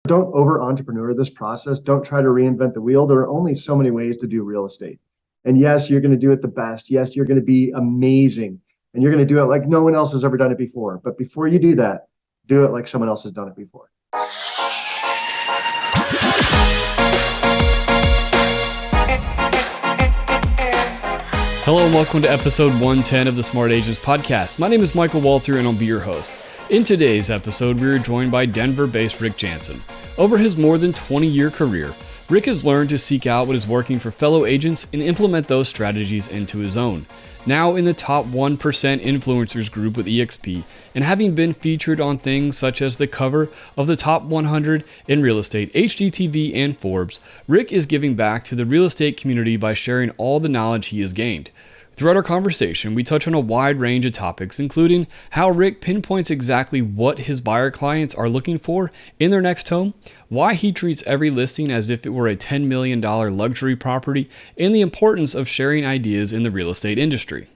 Don't over entrepreneur this process. Don't try to reinvent the wheel. There are only so many ways to do real estate. And yes, you're going to do it the best. Yes, you're going to be amazing. And you're going to do it like no one else has ever done it before. But before you do that, do it like someone else has done it before. Hello and welcome to episode 110 of the Smart Agents Podcast. My name is Michael Walter and I'll be your host. In today's episode, we are joined by Denver-based Rick Janson. Over his more than 20-year career, Rick has learned to seek out what is working for fellow agents and implement those strategies into his own. Now in the top 1% influencers group with eXp, and having been featured on things such as the cover of the top 100 in real estate, HGTV and Forbes, Rick is giving back to the real estate community by sharing all the knowledge he has gained. Throughout our conversation, we touch on a wide range of topics, including how Rick pinpoints exactly what his buyer clients are looking for in their next home, why he treats every listing as if it were a $10 million luxury property, and the importance of sharing ideas in the real estate industry.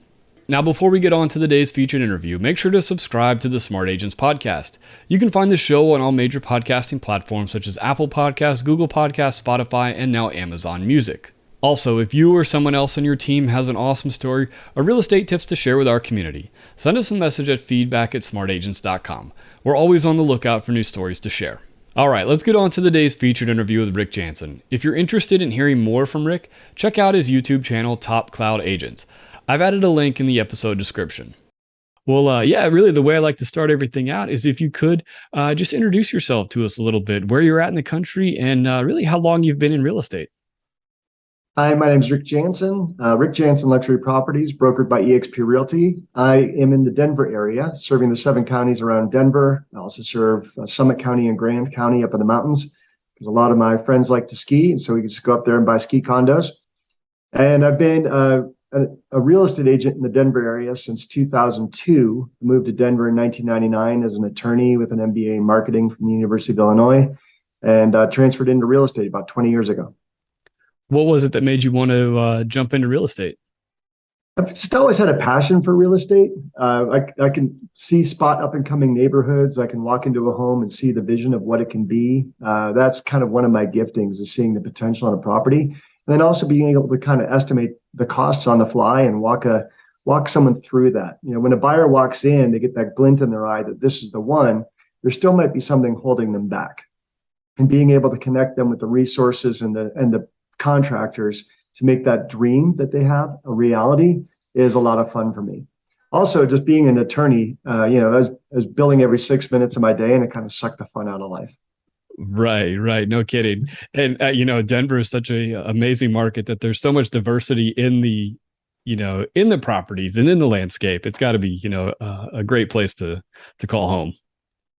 Now, before we get on to the day's featured interview, make sure to subscribe to the Smart Agents Podcast. You can find the show on all major podcasting platforms such as Apple Podcasts, Google Podcasts, Spotify, and now Amazon Music. Also, if you or someone else on your team has an awesome story or real estate tips to share with our community, send us a message at feedback@smartagents.com. We're always on the lookout for new stories to share. All right, let's get on to the day's featured interview with Rick Janson. If you're interested in hearing more from Rick, check out his YouTube channel, Top Cloud Agents. I've added a link in the episode description. Well, really the way I like to start everything out is if you could just introduce yourself to us a little bit, where you're at in the country, and really how long you've been in real estate. Hi, my name is Rick Janson. Rick Janson Luxury Properties, brokered by eXp Realty. I am in the Denver area, serving the 7 counties around Denver. I also serve Summit County and Grand County up in the mountains, because a lot of my friends like to ski, and so we can just go up there and buy ski condos. And I've been a real estate agent in the Denver area since 2002. I moved to Denver in 1999 as an attorney with an MBA in marketing from the University of Illinois, and transferred into real estate about 20 years ago. What was it that made you want to jump into real estate? I've just always had a passion for real estate. I can see spot up and coming neighborhoods. I can walk into a home and see the vision of what it can be. That's kind of one of my giftings, is seeing the potential on a property. And then also being able to kind of estimate the costs on the fly and walk someone through that. You know, when a buyer walks in, they get that glint in their eye that this is the one. There still might be something holding them back. And being able to connect them with the resources and the contractors to make that dream that they have a reality is a lot of fun for me. Also, just being an attorney, I was billing every 6 minutes of my day, and it kind of sucked the fun out of life. Right. No kidding. And, Denver is such a amazing market that there's so much diversity in the, in the properties and in the landscape. It's got to be, a great place to call home.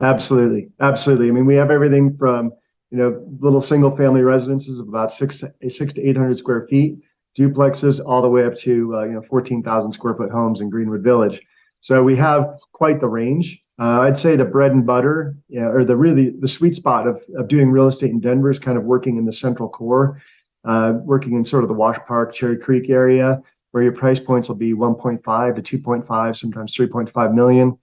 Absolutely. I mean, we have everything from little single family residences of about 600 to 800 square feet, duplexes, all the way up to 14,000 square foot homes in Greenwood Village. So we have quite the range. I'd say the bread and butter, or the sweet spot of doing real estate in Denver is kind of working in the central core, working in sort of the Wash Park, Cherry Creek area, where your price points will be 1.5 to 2.5, sometimes 3.5 million.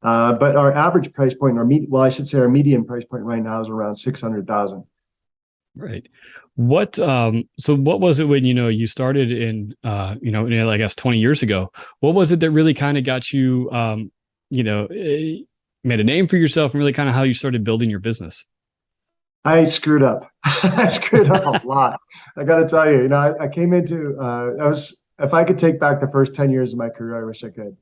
But our average price point, our median price point right now is around 600,000. Right. So what was it when, you started in, I guess 20 years ago? What was it that really kind of got you, made a name for yourself, and really kind of how you started building your business? I screwed up. I screwed up a lot. I got to tell you, I came into, if I could take back the first 10 years of my career, I wish I could.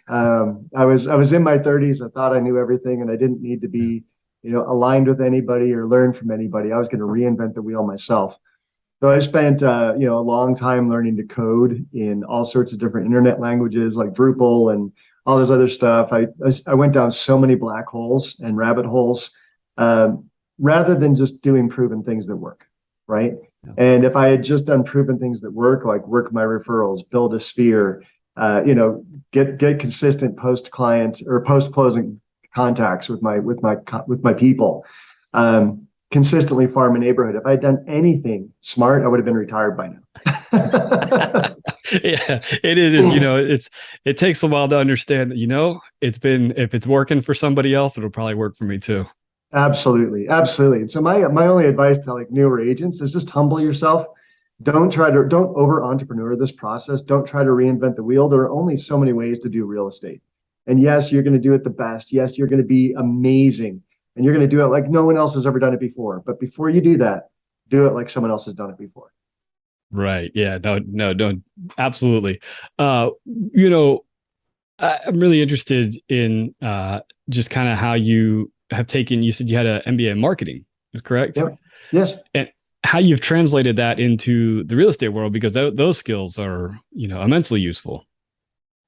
I was in my 30s. I thought I knew everything, and I didn't need to be, aligned with anybody or learn from anybody. I was going to reinvent the wheel myself. So I spent, a long time learning to code in all sorts of different internet languages like Drupal and all this other stuff. I went down so many black holes and rabbit holes, rather than just doing proven things that work, right? Yeah. And if I had just done proven things that work, like work my referrals, build a sphere, get consistent post-client or post-closing contacts with my people, consistently farm a neighborhood. If I'd done anything smart, I would have been retired by now. Yeah, it is. It takes a while to understand that, if it's working for somebody else, it'll probably work for me too. Absolutely, absolutely. And so my only advice to like newer agents is just humble yourself. Don't over entrepreneur this process. Don't try to reinvent the wheel. There are only so many ways to do real estate. And yes, you're going to do it the best. Yes, you're going to be amazing. And you're going to do it like no one else has ever done it before. But before you do that, do it like someone else has done it before. Right. Yeah. No, no, no, absolutely. Uh, you know, I'm really interested in just kind of how you have taken, you said you had an MBA in marketing, is correct? Yep. Yes. And how you've translated that into the real estate world, because those skills are, immensely useful.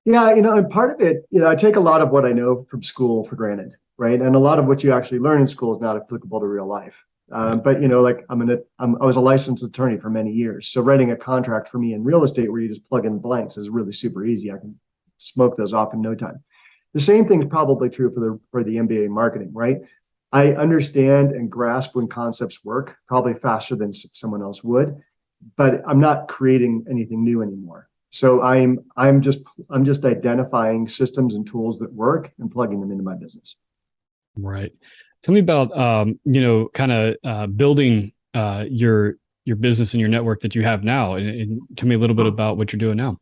Yeah, and part of it, I take a lot of what I know from school for granted, right? And a lot of what you actually learn in school is not applicable to real life. Right. But like I was a licensed attorney for many years, so writing a contract for me in real estate where you just plug in blanks is really super easy. I can smoke those off in no time. The same thing is probably true for the MBA in marketing, right? I understand and grasp when concepts work probably faster than someone else would, but I'm not creating anything new anymore. So I'm just identifying systems and tools that work and plugging them into my business. Right. Tell me about, kind of building your business and your network that you have now, and tell me a little bit about what you're doing now.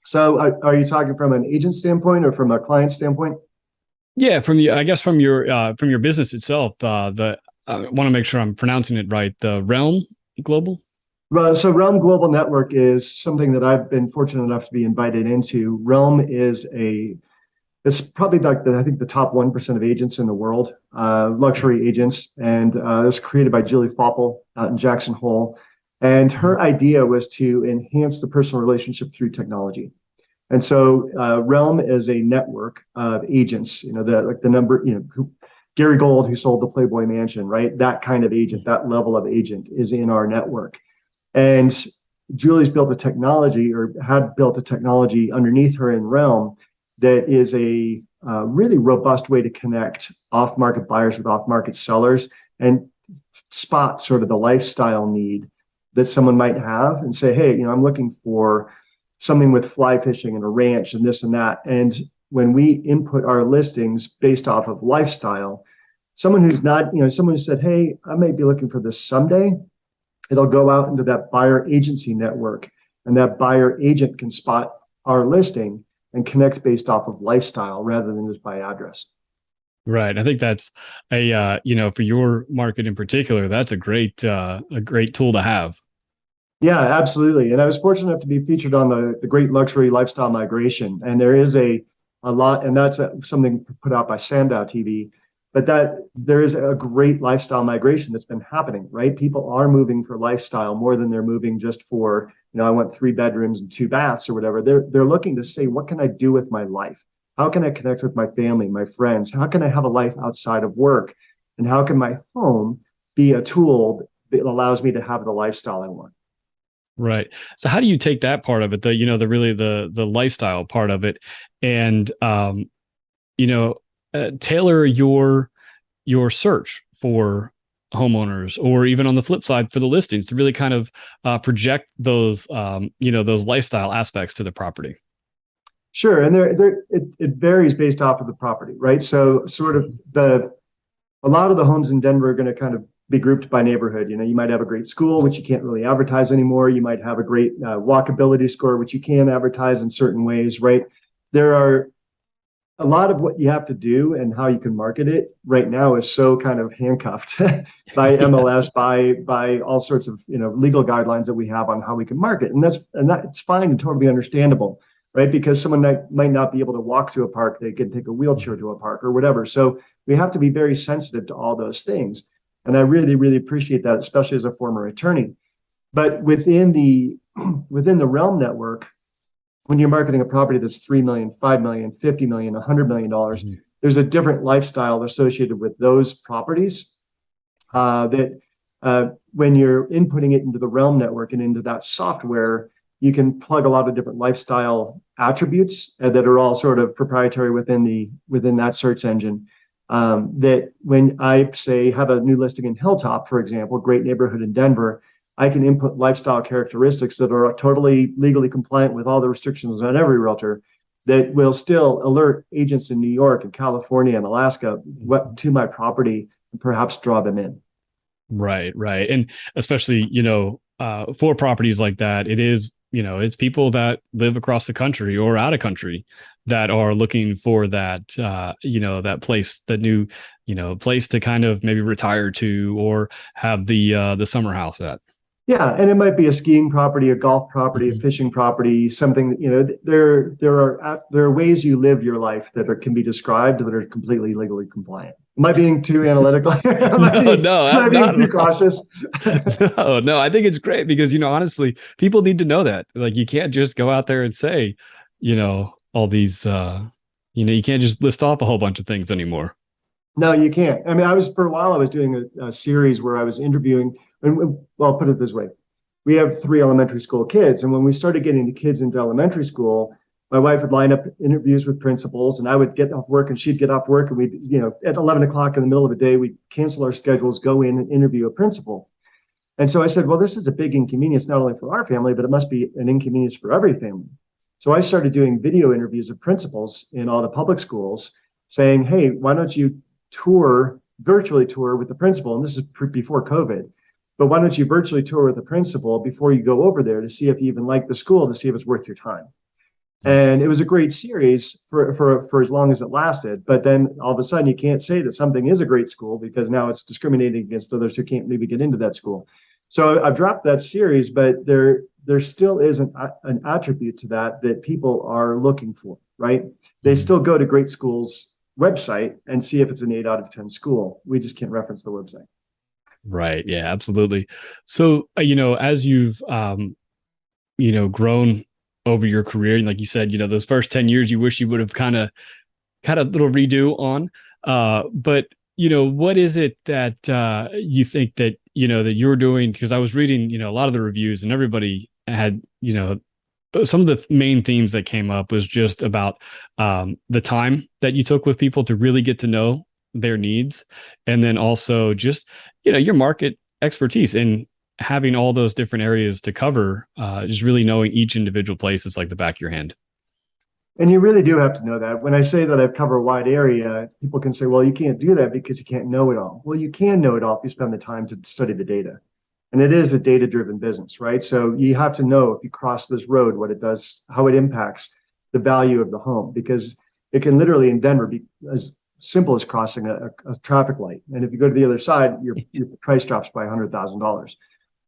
So are you talking from an agent standpoint or from a client standpoint? Yeah, I guess from your business itself. The I want to make sure I'm pronouncing it right. The Realm Global. Well, so Realm Global Network is something that I've been fortunate enough to be invited into. Realm is it's probably like I think the top 1% of agents in the world, luxury agents. And it was created by Julie Foppel out in Jackson Hole. And her idea was to enhance the personal relationship through technology. And so Realm is a network of agents, the number, Gary Gold, who sold the Playboy Mansion, right? That kind of agent, that level of agent is in our network. And Julie's built a technology or had built a technology underneath her in Realm that is a really robust way to connect off-market buyers with off-market sellers and spot sort of the lifestyle need that someone might have and say, hey, I'm looking for something with fly fishing and a ranch and this and that. And when we input our listings based off of lifestyle, someone who's not, someone who said, hey, I may be looking for this someday, it'll go out into that buyer agency network, and that buyer agent can spot our listing and connect based off of lifestyle rather than just by address. Right. I think that's for your market in particular, that's a great tool to have. Yeah, absolutely. And I was fortunate enough to be featured on the Great Luxury Lifestyle Migration. And there is a lot, and that's something put out by Sandow TV, but that there is a great lifestyle migration that's been happening, right? People are moving for lifestyle more than they're moving just for, I want 3 bedrooms and 2 baths or whatever. They're looking to say, what can I do with my life? How can I connect with my family, my friends? How can I have a life outside of work? And how can my home be a tool that allows me to have the lifestyle I want? Right. So how do you take that part of it, the lifestyle part of it, and tailor your search for homeowners, or even on the flip side for the listings, to really kind of project those those lifestyle aspects to the property? Sure, and it varies based off of the property, right? So sort of a lot of the homes in Denver are going to kind of be grouped by neighborhood. You might have a great school, which you can't really advertise anymore. You might have a great walkability score, which you can advertise in certain ways, right? There are a lot of what you have to do and how you can market it right now is so kind of handcuffed by MLS, by all sorts of legal guidelines that we have on how we can market, and that's fine and totally understandable, right? Because someone might not be able to walk to a park, they can take a wheelchair to a park or whatever. So we have to be very sensitive to all those things. And I really, really appreciate that, especially as a former attorney. But within the Realm network, when you're marketing a property that's 3 million, 5 million, 50 million, $100 million, there's a different lifestyle associated with those properties that when you're inputting it into the Realm network and into that software, you can plug a lot of different lifestyle attributes that are all sort of proprietary within that search engine. That when I say have a new listing in Hilltop, for example, great neighborhood in Denver, I can input lifestyle characteristics that are totally legally compliant with all the restrictions on every realtor. that will still alert agents in New York and California and Alaska to my property and perhaps draw them in. Right, right. And especially, for properties like that, it is, it's people that live across the country or out of country that are looking for that, that place, that new, place to kind of maybe retire to or have the summer house at. Yeah, and it might be a skiing property, a golf property, a fishing property, something, there are ways you live your life that can be described that are completely legally compliant. Am I being too analytical? Am I being too cautious? No, I think it's great because, honestly, people need to know that. Like, you can't just go out there and say, all these, you can't just list off a whole bunch of things anymore. No, you can't. I mean, for a while, I was doing a series where I was interviewing, well, I'll put it this way. We have 3 elementary school kids. And when we started getting the kids into elementary school, my wife would line up interviews with principals and I would get off work and she'd get off work. And we'd, at 11 o'clock in the middle of the day, we'd cancel our schedules, go in and interview a principal. And so I said, well, this is a big inconvenience, not only for our family, but it must be an inconvenience for every family. So I started doing video interviews of principals in all the public schools saying, hey, why don't you virtually tour with the principal? And this is before COVID. But why don't you virtually tour with the principal before you go over there to see if you even like the school, to see if it's worth your time? And it was a great series for as long as it lasted. But then all of a sudden, you can't say that something is a great school because now it's discriminating against others who can't maybe get into that school. So I've dropped that series, but there still is an attribute to that people are looking for, right? They still go to great schools' website and see if it's an 8 out of 10 school. We just can't reference the website. Right. Yeah, absolutely. So, as you've, grown over your career, and like you said, those first 10 years, you wish you would have kind of a little redo on. But, what is it that you think that, that you're doing? Because I was reading, a lot of the reviews and everybody had, some of the main themes that came up was just about the time that you took with people to really get to know their needs. And then also just, your market expertise and having all those different areas to cover, just really knowing each individual place is like the back of your hand. And you really do have to know that. When I say that I cover a wide area, people can say, well, you can't do that because you can't know it all. Well, you can know it all if you spend the time to study the data. And it is a data-driven business, right? So you have to know if you cross this road, what it does, how it impacts the value of the home, because it can literally in Denver be as simple as crossing a traffic light. And if you go to the other side, your price drops by $100,000.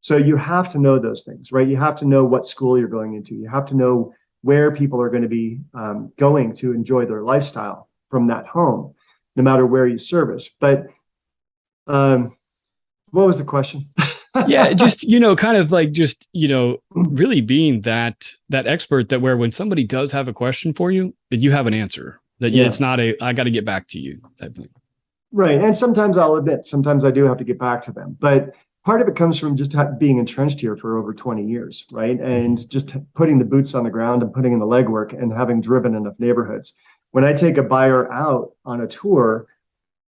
So you have to know those things, right? You have to know what school you're going into. You have to know where people are going to be going to enjoy their lifestyle from that home, no matter where you service. But what was the question? Yeah, just, kind of like just, really being that expert that where when somebody does have a question for you, that you have an answer. That it's not I got to get back to you type thing. Right. And sometimes I'll admit, sometimes I do have to get back to them. But part of it comes from just being entrenched here for over 20 years, right? And just putting the boots on the ground and putting in the legwork and having driven enough neighborhoods. When I take a buyer out on a tour,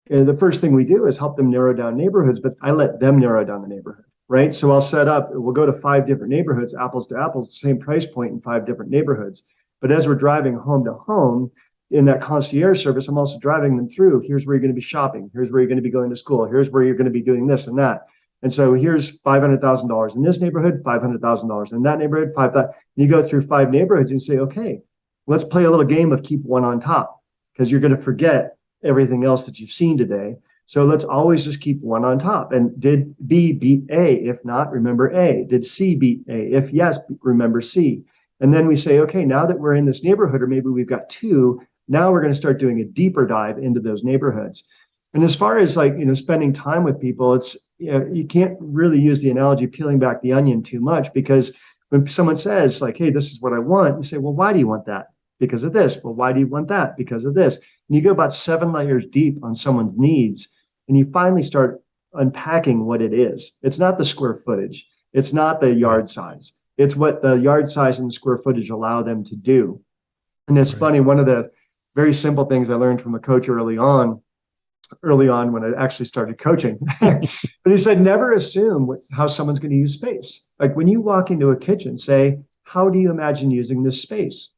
the first thing we do is help them narrow down neighborhoods, but I let them narrow down the neighborhood, right? So we'll go to 5 different neighborhoods, apples to apples, same price point in 5 different neighborhoods. But as we're driving home to home, in that concierge service, I'm also driving them through. Here's where you're going to be shopping. Here's where you're going to be going to school. Here's where you're going to be doing this and that. And so here's $500,000 in this neighborhood, $500,000 in that neighborhood, you go through 5 neighborhoods and you say, okay, let's play a little game of keep one on top, because you're going to forget everything else that you've seen today. So let's always just keep one on top. And did B beat A? If not, remember A. Did C beat A? If yes, remember C. And then we say, okay, now that we're in this neighborhood, or maybe we've got 2, now we're going to start doing a deeper dive into those neighborhoods. And as far as spending time with people, it's, you can't really use the analogy peeling back the onion too much, because when someone says like, hey, this is what I want, you say, well, why do you want that? Because of this. Well, why do you want that? Because of this. And you go about 7 layers deep on someone's needs, and you finally start unpacking what it is. It's not the square footage. It's not the yard size. It's what the yard size and the square footage allow them to do. And it's funny, one of the very simple things I learned from a coach early on when I actually started coaching. But he said, never assume how someone's going to use space. Like when you walk into a kitchen, say, how do you imagine using this space?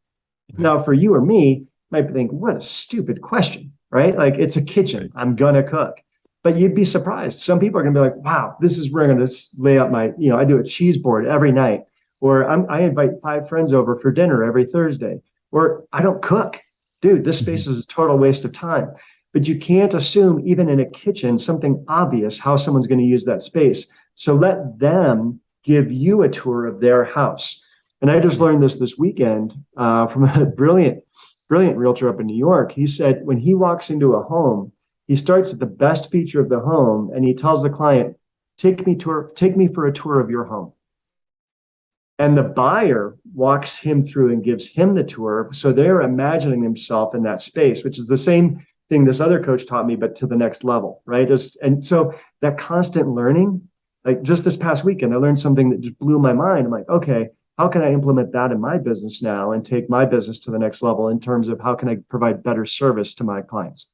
Now, for you or me, might think, what a stupid question, right? Like it's a kitchen. Right. I'm gonna cook. But you'd be surprised. Some people are gonna be like, wow, this is where I'm gonna lay out my, I do a cheese board every night, or I invite 5 friends over for dinner every Thursday, or I don't cook. Dude, this space Mhm. is a total waste of time. But you can't assume, even in a kitchen, something obvious, how someone's going to use that space. So let them give you a tour of their house. And I just Yeah. learned this weekend from a brilliant realtor up in New York. He said when he walks into a home, he starts at the best feature of the home and he tells the client, take me for a tour of your home. And the buyer walks him through and gives him the tour. So they're imagining themselves in that space, which is the same thing this other coach taught me, but to the next level, right? And so that constant learning, like just this past weekend, I learned something that just blew my mind. I'm like, okay, how can I implement that in my business now and take my business to the next level in terms of how can I provide better service to my clients?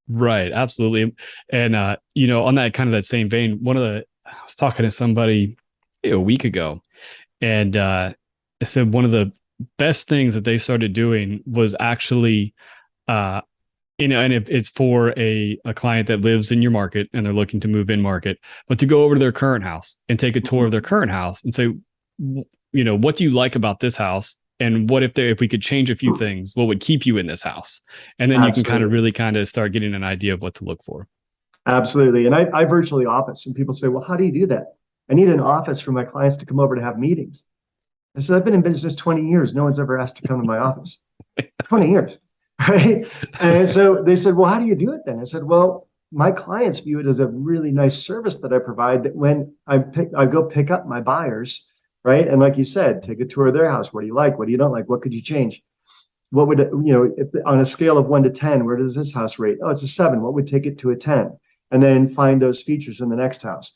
Right. Absolutely. And, on that kind of that same vein, I was talking to somebody a week ago, and I said one of the best things that they started doing was actually, uh, and if it's for a client that lives in your market and they're looking to move in market, but to go over to their current house and take a tour of their current house and say, what do you like about this house? And what if we could change a few things, what would keep you in this house? And then you can kind of Absolutely. really kind of start getting an idea of what to look for. Absolutely. And I virtually office, and people say, well, how do you do that? I need an office for my clients to come over to have meetings. I said, I've been in business 20 years. No one's ever asked to come to my office. 20 years. Right. And so they said, well, how do you do it then? I said, well, my clients view it as a really nice service that I provide that when I go pick up my buyers, right? And like you said, take a tour of their house. What do you like? What do you don't like? What could you change? What would, if, on a scale of 1 to 10, where does this house rate? Oh, it's a 7. What would take it to a 10? And then find those features in the next house.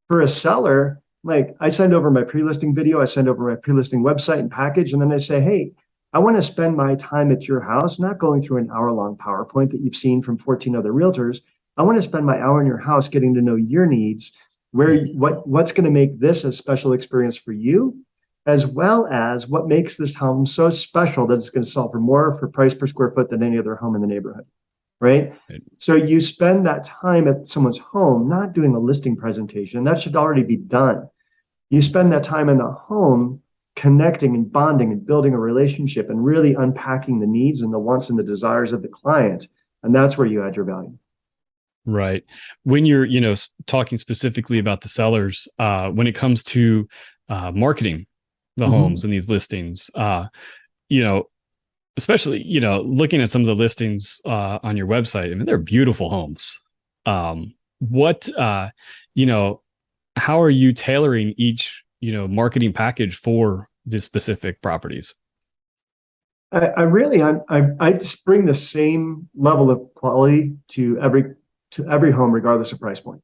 For a seller, like I send over my pre-listing video, I send over my pre-listing website and package, and then I say, hey, I want to spend my time at your house, not going through an hour-long PowerPoint that you've seen from 14 other realtors. I want to spend my hour in your house getting to know your needs, what's going to make this a special experience for you, as well as what makes this home so special that it's going to sell for more for price per square foot than any other home in the neighborhood, right? So you spend that time at someone's home, not doing a listing presentation. That should already be done. You spend that time in the home connecting and bonding and building a relationship and really unpacking the needs and the wants and the desires of the client. And that's where you add your value. Right. When you're, talking specifically about the sellers, when it comes to marketing the homes Mm-hmm. and these listings, you know, especially, looking at some of the listings on your website, I mean, they're beautiful homes. What, how are you tailoring each, marketing package for the specific properties? I just bring the same level of quality to every home, regardless of price point.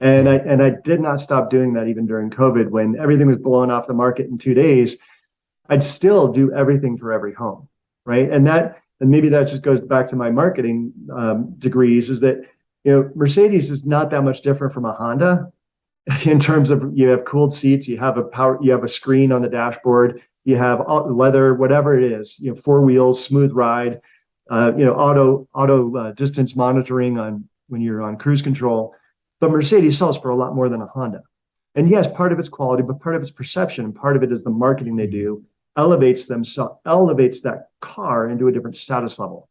Mhm. And I did not stop doing that even during COVID when everything was blown off the market in 2 days. I'd still do everything for every home, right? And maybe that just goes back to my marketing degrees. Is that Mercedes is not that much different from a Honda in terms of you have cooled seats, you have a screen on the dashboard, you have leather, whatever it is, 4 wheels, smooth ride, auto distance monitoring on when you're on cruise control. But Mercedes sells for a lot more than a Honda. And yes, part of it's quality, but part of it's perception, and part of it is the marketing they Mhm. do elevates that car into a different status level.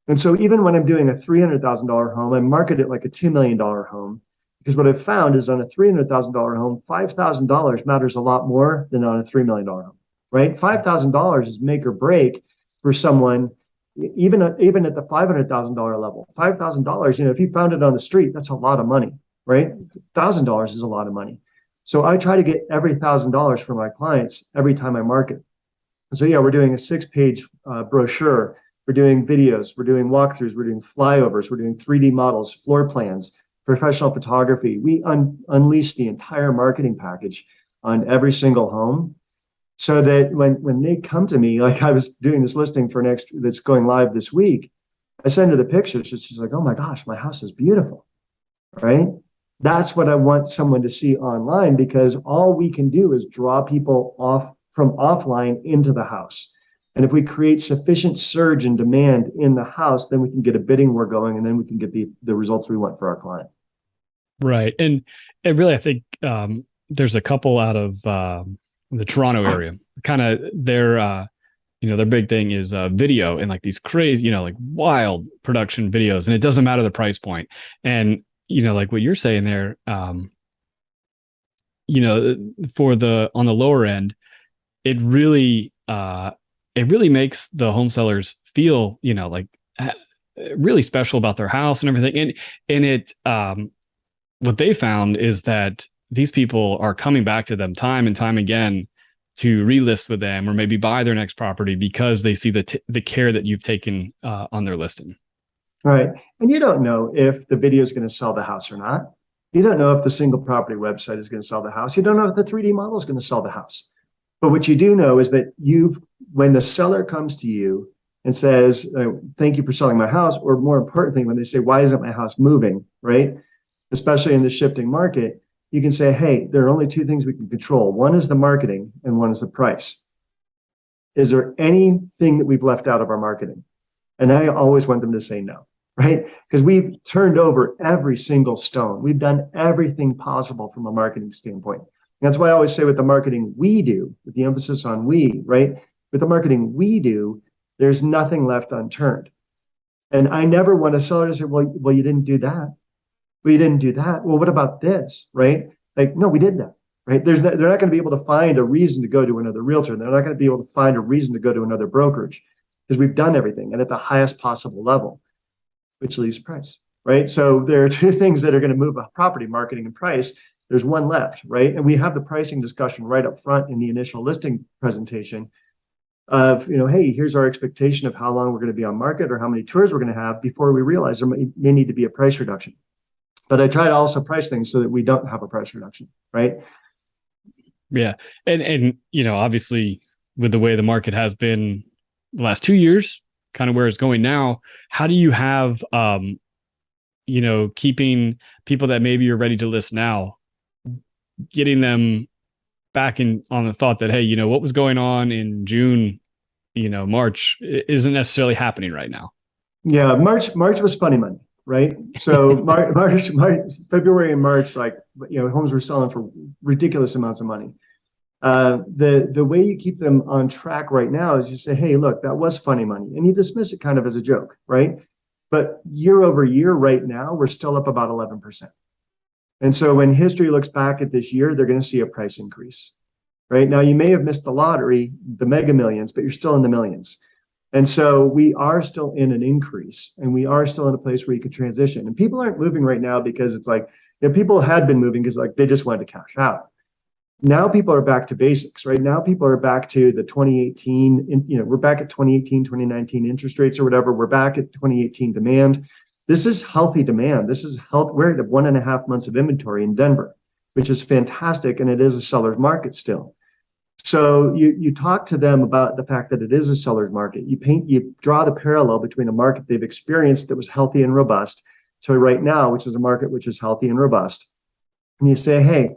And so even when I'm doing a $300,000 home, I market it like a $2 million home because what I've found is on a $300,000 home, $5,000 matters a lot more than on a $3 million home, right? $5,000 is make or break for someone, even at the $500,000 level. $5,000, if you found it on the street, that's a lot of money, right? $1,000 is a lot of money. So I try to get every $1,000 for my clients every time I market. So yeah, we're doing a 6-page brochure. We're doing videos. We're doing walkthroughs. We're doing flyovers. We're doing 3D models, floor plans, professional photography. We unleash the entire marketing package on every single home, so that when they come to me, like I was doing this listing for next that's going live this week, I send her the pictures. She's like, "Oh my gosh, my house is beautiful." Right? That's what I want someone to see online because all we can do is draw people off from offline into the house. And if we create sufficient surge in demand in the house, then we can get a bidding war going, and then we can get the results we want for our client. Right. And really, I think there's a couple out of the Toronto area, kind of their big thing is video and like these crazy, like wild production videos, and it doesn't matter the price point. And, like what you're saying there, for on the lower end, it really makes the home sellers feel, like really special about their house and everything. And it, what they found is that these people are coming back to them time and time again to relist with them or maybe buy their next property because they see the care that you've taken on their listing. Right. And you don't know if the video is going to sell the house or not. You don't know if the single property website is going to sell the house. You don't know if the 3D model is going to sell the house. But what you do know is that when the seller comes to you and says, thank you for selling my house, or more importantly, when they say, why isn't my house moving, right? Especially in the shifting market, you can say, hey, there are only two things we can control. One is the marketing and one is the price. Is there anything that we've left out of our marketing? And I always want them to say no, right? Because we've turned over every single stone. We've done everything possible from a marketing standpoint. That's why I always say with the marketing we do, with the emphasis on we, right? With the marketing we do, there's nothing left unturned. And I never want a seller to say, well, you didn't do that. Well, you didn't do that. Well, what about this, right? Like, no, we did that, right? They're not going to be able to find a reason to go to another realtor. They're not going to be able to find a reason to go to another brokerage because we've done everything and at the highest possible level, which leaves price, right? So there are two things that are going to move a property, marketing and price. There's one left, right? And we have the pricing discussion right up front in the initial listing presentation of, hey, here's our expectation of how long we're going to be on market or how many tours we're going to have before we realize there may need to be a price reduction. But I try to also price things so that we don't have a price reduction, right? Yeah. And obviously with the way the market has been the last 2 years, kind of where it's going now, how do you have, keeping people that maybe you're ready to list now, getting them back on the thought that, hey, what was going on in June, March isn't necessarily happening right now. Yeah. March was funny money, right? So March, February and March, homes were selling for ridiculous amounts of money. The way you keep them on track right now is you say, hey, look, that was funny money. And you dismiss it kind of as a joke, right? But year over year right now, we're still up about 11%. And so when history looks back at this year, they're going to see a price increase, right? Now, you may have missed the lottery, the mega millions, but you're still in the millions. And so we are still in an increase and we are still in a place where you could transition. And people aren't moving right now because it's like, people had been moving because they just wanted to cash out. Now people are back to basics, right? Now people are back to the 2018, we're back at 2018, 2019 interest rates or whatever. We're back at 2018 demand. This is healthy demand. This is we're at 1.5 months of inventory in Denver, which is fantastic. And it is a seller's market still. So you talk to them about the fact that it is a seller's market. You draw the parallel between a market they've experienced that was healthy and robust to right now, which is a market which is healthy and robust. And you say, hey,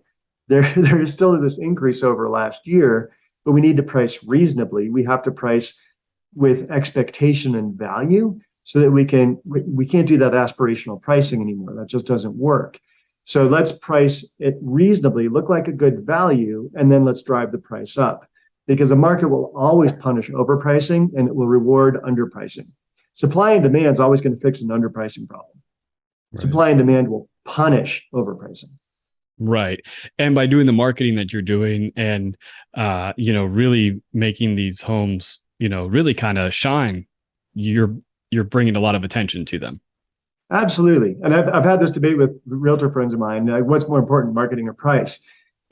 there is still this increase over last year, but we need to price reasonably. We have to price with expectation and value so that we can't do that aspirational pricing anymore. That just doesn't work. So let's price it reasonably, look like a good value, and then let's drive the price up because the market will always punish overpricing and it will reward underpricing. Supply and demand is always going to fix an underpricing problem. Right. Supply and demand will punish overpricing. Right. And by doing the marketing that you're doing and, really making these homes, really kind of shine, you're bringing a lot of attention to them. Absolutely. And I've had this debate with realtor friends of mine, like what's more important, marketing or price?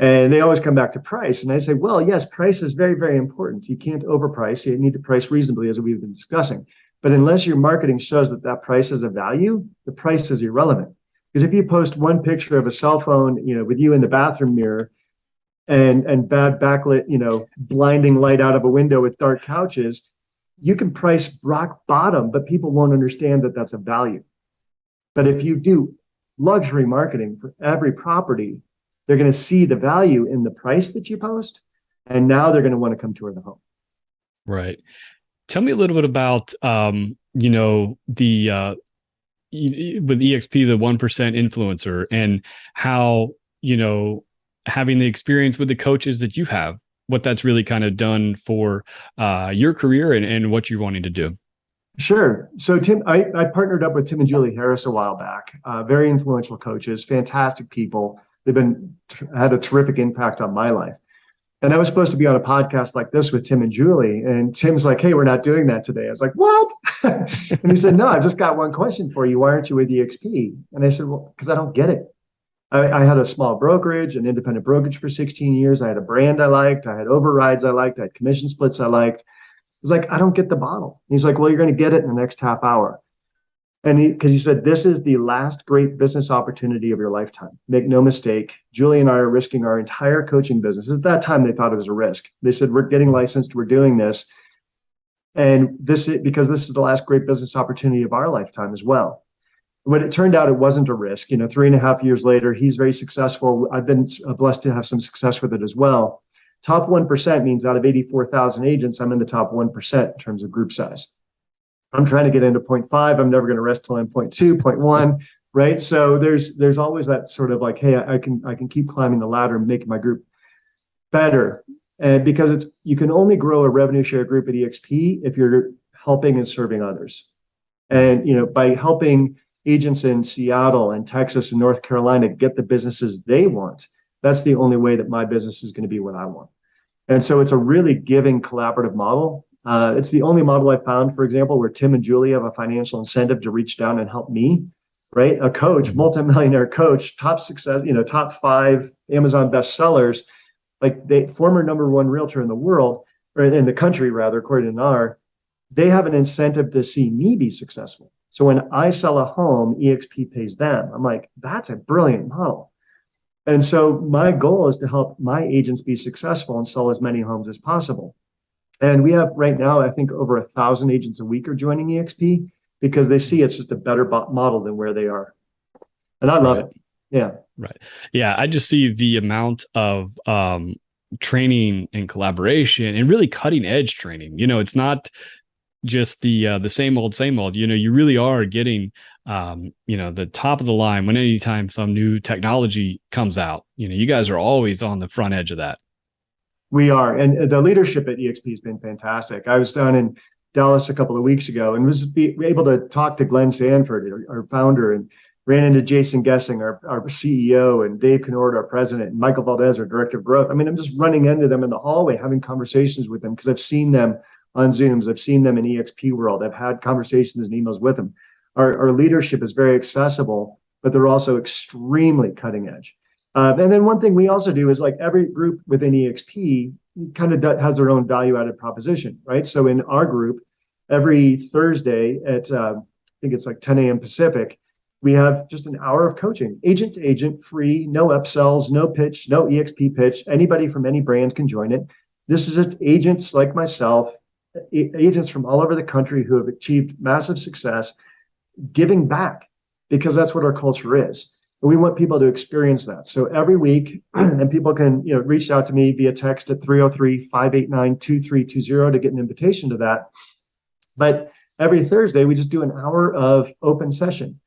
And they always come back to price. And I say, well, yes, price is very, very important. You can't overprice. You need to price reasonably, as we've been discussing. But unless your marketing shows that price is a value, the price is irrelevant. Because if you post one picture of a cell phone, with you in the bathroom mirror and bad backlit, blinding light out of a window with dark couches, you can price rock bottom, but people won't understand that that's a value. But if you do luxury marketing for every property, they're going to see the value in the price that you post. And now they're going to want to come tour the home. Right. Tell me a little bit about, the with EXP, the 1% influencer, and how, having the experience with the coaches that you have, what that's really kind of done for your career and what you're wanting to do. Sure. So I partnered up with Tim and Julie Harris a while back. Very influential coaches, fantastic people. They've had a terrific impact on my life. And I was supposed to be on a podcast like this with Tim and Julie. And Tim's like, "Hey, we're not doing that today." I was like, "What?" And he said, "No, I've just got one question for you. Why aren't you with EXP?" And I said, "Well, because I don't get it. I had a small brokerage, an independent brokerage for 16 years. I had a brand I liked. I had overrides I liked. I had commission splits I liked. I was like, I don't get the model." He's like, "Well, you're going to get it in the next half hour." And because he said, "This is the last great business opportunity of your lifetime. Make no mistake. Julie and I are risking our entire coaching business." At that time, they thought it was a risk. They said, "We're getting licensed. We're doing this. And because this is the last great business opportunity of our lifetime as well." When it turned out, it wasn't a risk. 3.5 years later, he's very successful. I've been blessed to have some success with it as well. Top 1% means out of 84,000 agents, I'm in the top 1% in terms of group size. I'm trying to get into 0.5. I'm never going to rest till I'm 0.2, 0.1, right? So there's always that sort of like, hey, I can keep climbing the ladder and making my group better. And because you can only grow a revenue share group at EXP if you're helping and serving others. And by helping agents in Seattle and Texas and North Carolina get the businesses they want, that's the only way that my business is going to be what I want. And so it's a really giving collaborative model. It's the only model I found, for example, where Tim and Julie have a financial incentive to reach down and help me, right? A coach, multimillionaire coach, top success, top 5 Amazon bestsellers, like the former number 1 realtor in the world, or in the country rather, according to NAR, they have an incentive to see me be successful. So when I sell a home, EXP pays them. I'm like, that's a brilliant model. And so my goal is to help my agents be successful and sell as many homes as possible. And we have right now, I think over 1,000 agents a week are joining EXP because they see it's just a better model than where they are. And I love it. Yeah. Right. Yeah. I just see the amount of training and collaboration and really cutting edge training. It's not just the same old, you really are getting, the top of the line when anytime some new technology comes out, you guys are always on the front edge of that. We are. And the leadership at EXP has been fantastic. I was down in Dallas a couple of weeks ago and was able to talk to Glenn Sanford, our founder, and ran into Jason Gessing, our CEO, and Dave Canord, our president, and Michael Valdez, our director of growth. I mean, I'm just running into them in the hallway, having conversations with them because I've seen them on Zooms. I've seen them in EXP world. I've had conversations and emails with them. Our leadership is very accessible, but they're also extremely cutting edge. And then one thing we also do is like every group within EXP kind of has their own value added proposition, right? So in our group, every Thursday at, I think it's like 10 a.m. Pacific, we have just an hour of coaching, agent to agent, free, no upsells, no pitch, no EXP pitch. Anybody from any brand can join it. This is just agents like myself, agents from all over the country who have achieved massive success, giving back, because that's what our culture is. And we want people to experience that. So every week, and people can reach out to me via text at 303-589-2320 to get an invitation to that. But every Thursday, we just do an hour of open session.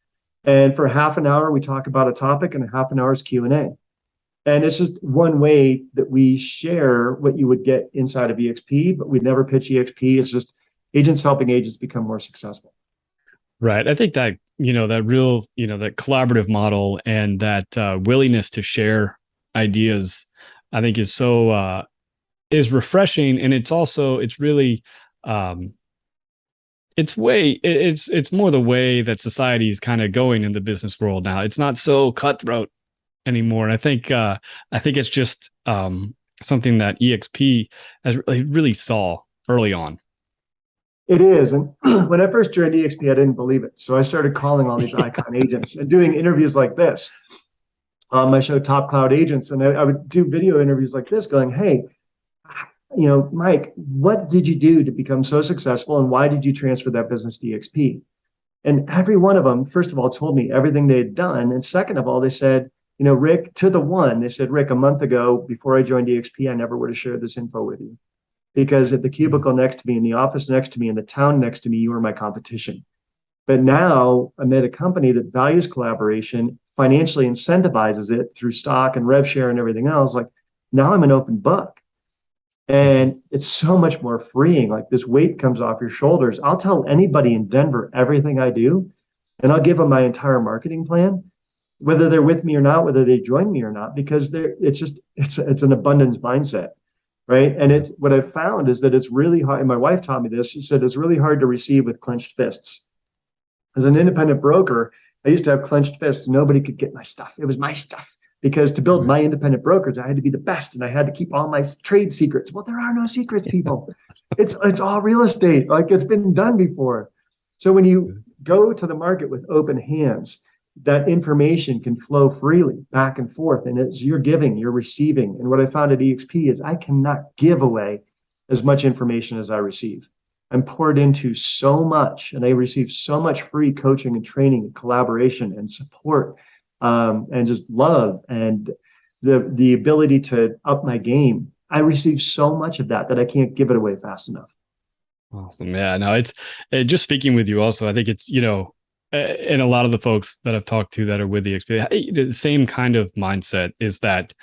And for half an hour, we talk about a topic, and a half an hour is Q&A. And it's just one way that we share what you would get inside of EXP, but we'd never pitch EXP. It's just agents helping agents become more successful. Right. I think that, that real, that collaborative model and that willingness to share ideas, I think is so, is refreshing. And it's also, it's really, it's more the way that society is kind of going in the business world now. It's not so cutthroat anymore. And I think it's just something that EXP has really saw early on. It is. And when I first joined EXP, I didn't believe it. So I started calling all these icon agents and doing interviews like this on my show, Top Cloud Agents. And I would do video interviews like this going, hey, Mike, what did you do to become so successful? And why did you transfer that business to EXP? And every one of them, first of all, told me everything they had done. And second of all, they said, Rick, to the one, they said, Rick, a month ago, before I joined EXP, I never would have shared this info with you. because at the cubicle next to me, in the office next to me, in the town next to me, you were my competition. But now I'm at a company that values collaboration, financially incentivizes it through stock and rev share and everything else. Like now I'm an open book. And it's so much more freeing. Like this weight comes off your shoulders. I'll tell anybody in Denver everything I do, and I'll give them my entire marketing plan, whether they're with me or not, whether they join me or not, because it's an abundance mindset, right? And it's what I've found is that it's really hard. And my wife taught me this. She said it's really hard to receive with clenched fists. As an independent broker, I used to have clenched fists. Nobody could get my stuff. It was my stuff. Because to build my independent brokerage, I had to be the best, and I had to keep all my trade secrets. Well, there are no secrets, people. It's all real estate. Like it's been done before. So when you go to the market with open hands, that information can flow freely back and forth. And it's you're giving, you're receiving. And what I found at EXP is I cannot give away as much information as I receive. I'm poured into so much, and I receive so much free coaching and training and collaboration and support. And just love and the ability to up my game. I receive so much of that I can't give it away fast enough. Awesome. Yeah, no, it's just speaking with you also, I think it's, and a lot of the folks that I've talked to that are with the XP, the same kind of mindset is that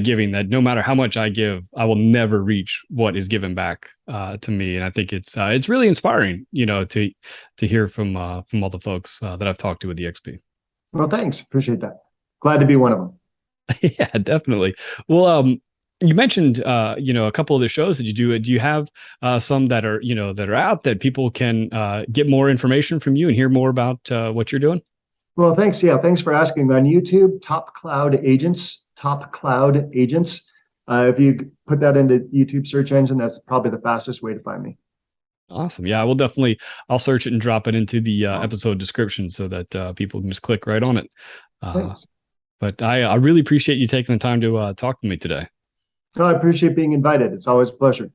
giving, that no matter how much I give, I will never reach what is given back to me. And I think it's really inspiring, to hear from all the folks that I've talked to with the XP. Well, thanks. Appreciate that. Glad to be one of them. Yeah, definitely. Well, you mentioned, a couple of the shows that you do. Do you have some that are, that are out that people can get more information from you and hear more about what you're doing? Well, thanks. Yeah, thanks for asking. On YouTube, Top Cloud Agents. If you put that into YouTube search engine, that's probably the fastest way to find me. Awesome. Yeah, I'll search it and drop it into the episode description so that people can just click right on it. But I really appreciate you taking the time to talk to me today. No, I appreciate being invited. It's always a pleasure.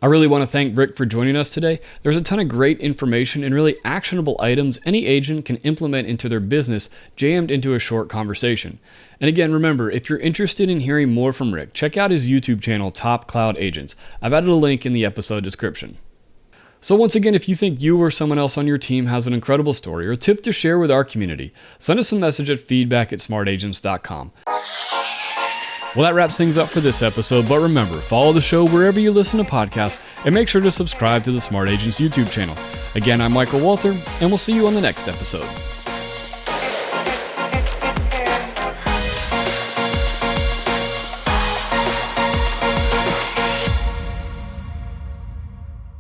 I really want to thank Rick for joining us today. There's a ton of great information and really actionable items any agent can implement into their business jammed into a short conversation. And again, remember, if you're interested in hearing more from Rick, check out his YouTube channel, Top Cloud Agents. I've added a link in the episode description. So once again, if you think you or someone else on your team has an incredible story or tip to share with our community, send us a message at feedback@smartagents.com. Well, that wraps things up for this episode, but remember, follow the show wherever you listen to podcasts and make sure to subscribe to the Smart Agents YouTube channel. Again, I'm Michael Walter, and we'll see you on the next episode.